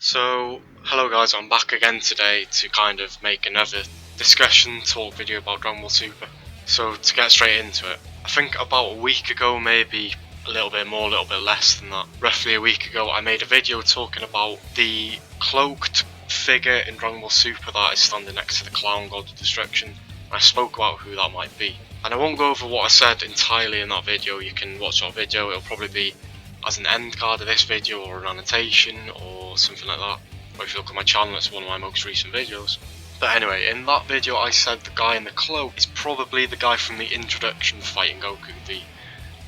So, hello guys, I'm back again today to kind of make another discussion talk video about Dragon Ball Super. So, to get straight into it, I think about a week ago, maybe a little bit more, a little bit less than that, roughly a week ago, I made a video talking about the cloaked figure in Dragon Ball Super that is standing next to the Clown God of Destruction. I spoke about who that might be. And I won't go over what I said entirely in that video. You can watch that video, it'll probably be as an end card of this video or an annotation or something like that. Or if you look at my channel, it's one of my most recent videos. But anyway, in that video I said the guy in the cloak is probably the guy from the introduction fighting Goku, the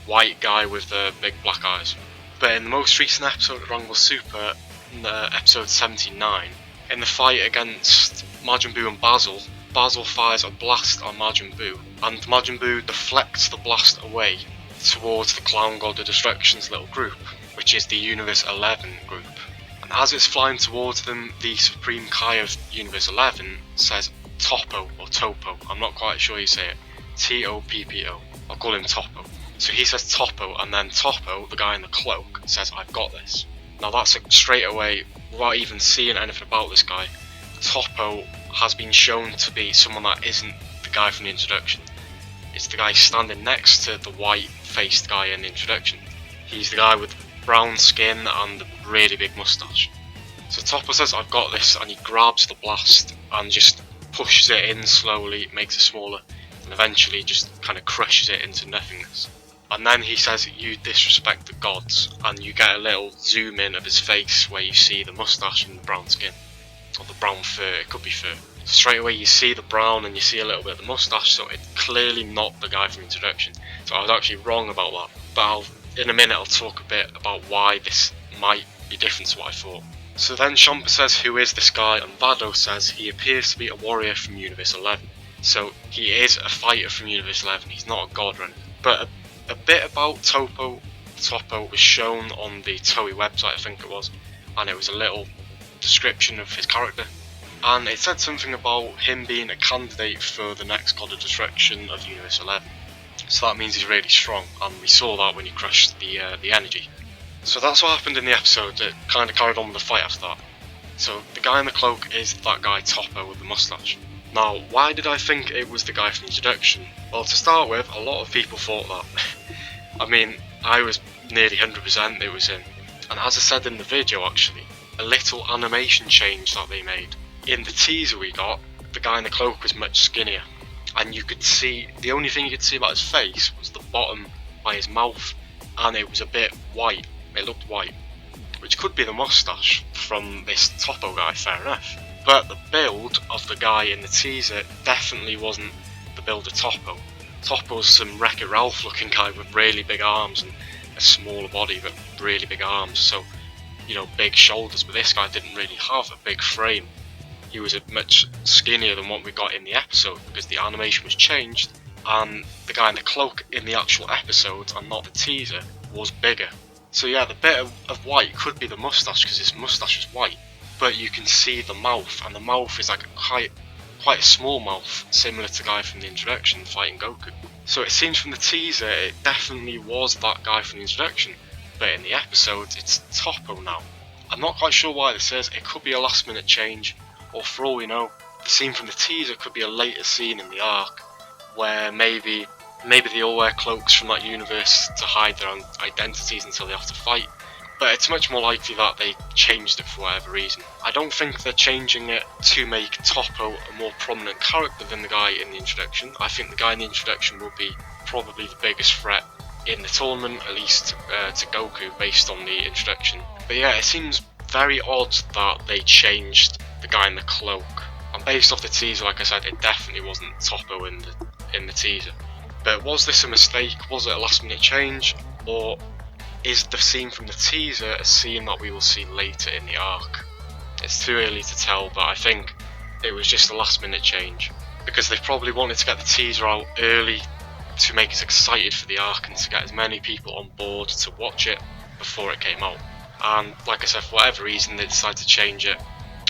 white guy with the big black eyes. But in the most recent episode of Dragon Ball Super, episode 79, in the fight against Majin Buu and Basil fires a blast on Majin Buu, and Majin Buu deflects the blast away towards the Clown God of Destruction's little group, which is the Universe 11 group. And as it's flying towards them, the Supreme Kai of Universe 11 says Toppo or Topo. I'm not quite sure you say it. T-O-P-P-O. I'll call him Toppo. So he says Toppo, and then Toppo, the guy in the cloak, says I've got this. Now that's straight away, without even seeing anything about this guy, Toppo has been shown to be someone that isn't the guy from the introduction. It's the guy standing next to the white-faced guy in the introduction. He's the guy with brown skin and the really big moustache. So Toppo says I've got this, and he grabs the blast and just pushes it in slowly, makes it smaller, and eventually just kind of crushes it into nothingness. And then he says you disrespect the gods, and you get a little zoom in of his face where you see the moustache and the brown skin. Or the brown fur, it could be fur. So straight away you see the brown and you see a little bit of the moustache, so it's clearly not the guy from introduction. So I was actually wrong about that. But in a minute I'll talk a bit about why this might be different to what I thought. So then Champa says who is this guy, and Vado says he appears to be a warrior from Universe 11. So he is a fighter from Universe 11, he's not a god or anything. But a bit about Toppo was shown on the Toei website, I think it was, and it was a little description of his character, and it said something about him being a candidate for the next God of Destruction of Universe 11. So that means he's really strong, and we saw that when he crushed the energy. So that's what happened in the episode. It kind of carried on with the fight after that. So the guy in the cloak is that guy Toppo with the moustache. Now, why did I think it was the guy from the introduction? Well, to start with, a lot of people thought that. I mean, I was nearly 100% it was him. And as I said in the video actually, a little animation change that they made. In the teaser we got, the guy in the cloak was much skinnier, and you could see, the only thing you could see about his face was the bottom by his mouth, and it was a bit white, it looked white, which could be the moustache from this Toppo guy, fair enough. But the build of the guy in the teaser definitely wasn't the build of Toppo. Toppo's some Wreck-It Ralph looking guy with really big arms and a smaller body but really big arms, so you know, big shoulders, but this guy didn't really have a big frame. He was much skinnier than what we got in the episode because the animation was changed, and the guy in the cloak in the actual episode and not the teaser was bigger. So yeah, the bit of white could be the moustache because his moustache is white, but you can see the mouth, and the mouth is like quite a small mouth, similar to the guy from the introduction fighting Goku. So it seems from the teaser it definitely was that guy from the introduction. But in the episode, it's Toppo now. I'm not quite sure why this is. It could be a last minute change, or for all we know, the scene from the teaser could be a later scene in the arc, where maybe they all wear cloaks from that universe to hide their own identities until they have to fight. But it's much more likely that they changed it for whatever reason. I don't think they're changing it to make Toppo a more prominent character than the guy in the introduction. I think the guy in the introduction will be probably the biggest threat in the tournament, at least to Goku, based on the introduction. But yeah, it seems very odd that they changed the guy in the cloak. And based off the teaser, like I said, it definitely wasn't Toppo in the teaser. But was this a mistake? Was it a last minute change? Or is the scene from the teaser a scene that we will see later in the arc? It's too early to tell, but I think it was just a last minute change. Because they probably wanted to get the teaser out early to make us excited for the arc and to get as many people on board to watch it before it came out. And like I said, for whatever reason they decided to change it,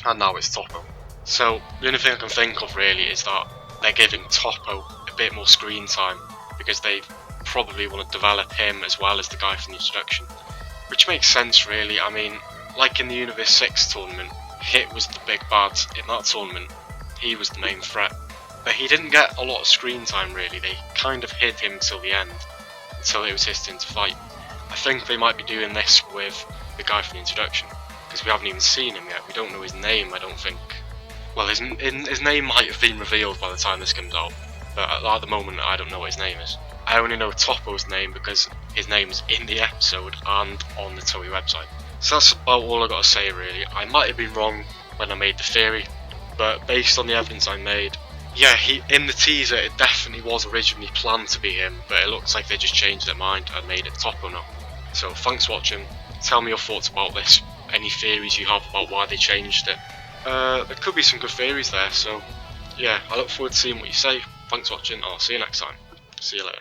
and now it's Toppo. So the only thing I can think of really is that they're giving Toppo a bit more screen time because they probably want to develop him as well as the guy from the introduction, which makes sense really. I mean, like in the Universe 6 tournament, Hit was the big bad in that tournament. He was the main threat. But he didn't get a lot of screen time really, they kind of hid him till the end, until it was his turn to fight. I think they might be doing this with the guy from the introduction, because we haven't even seen him yet, we don't know his name I don't think. Well, his name might have been revealed by the time this comes out, but at the moment I don't know what his name is. I only know Toppo's name because his name's in the episode and on the Toei website. So that's about all I got to say really. I might have been wrong when I made the theory, but based on the evidence I made, yeah, in the teaser it definitely was originally planned to be him, but it looks like they just changed their mind and made it Toppo now. So thanks for watching, tell me your thoughts about this, any theories you have about why they changed it. There could be some good theories there, so yeah, I look forward to seeing what you say. Thanks for watching, I'll see you next time. See you later.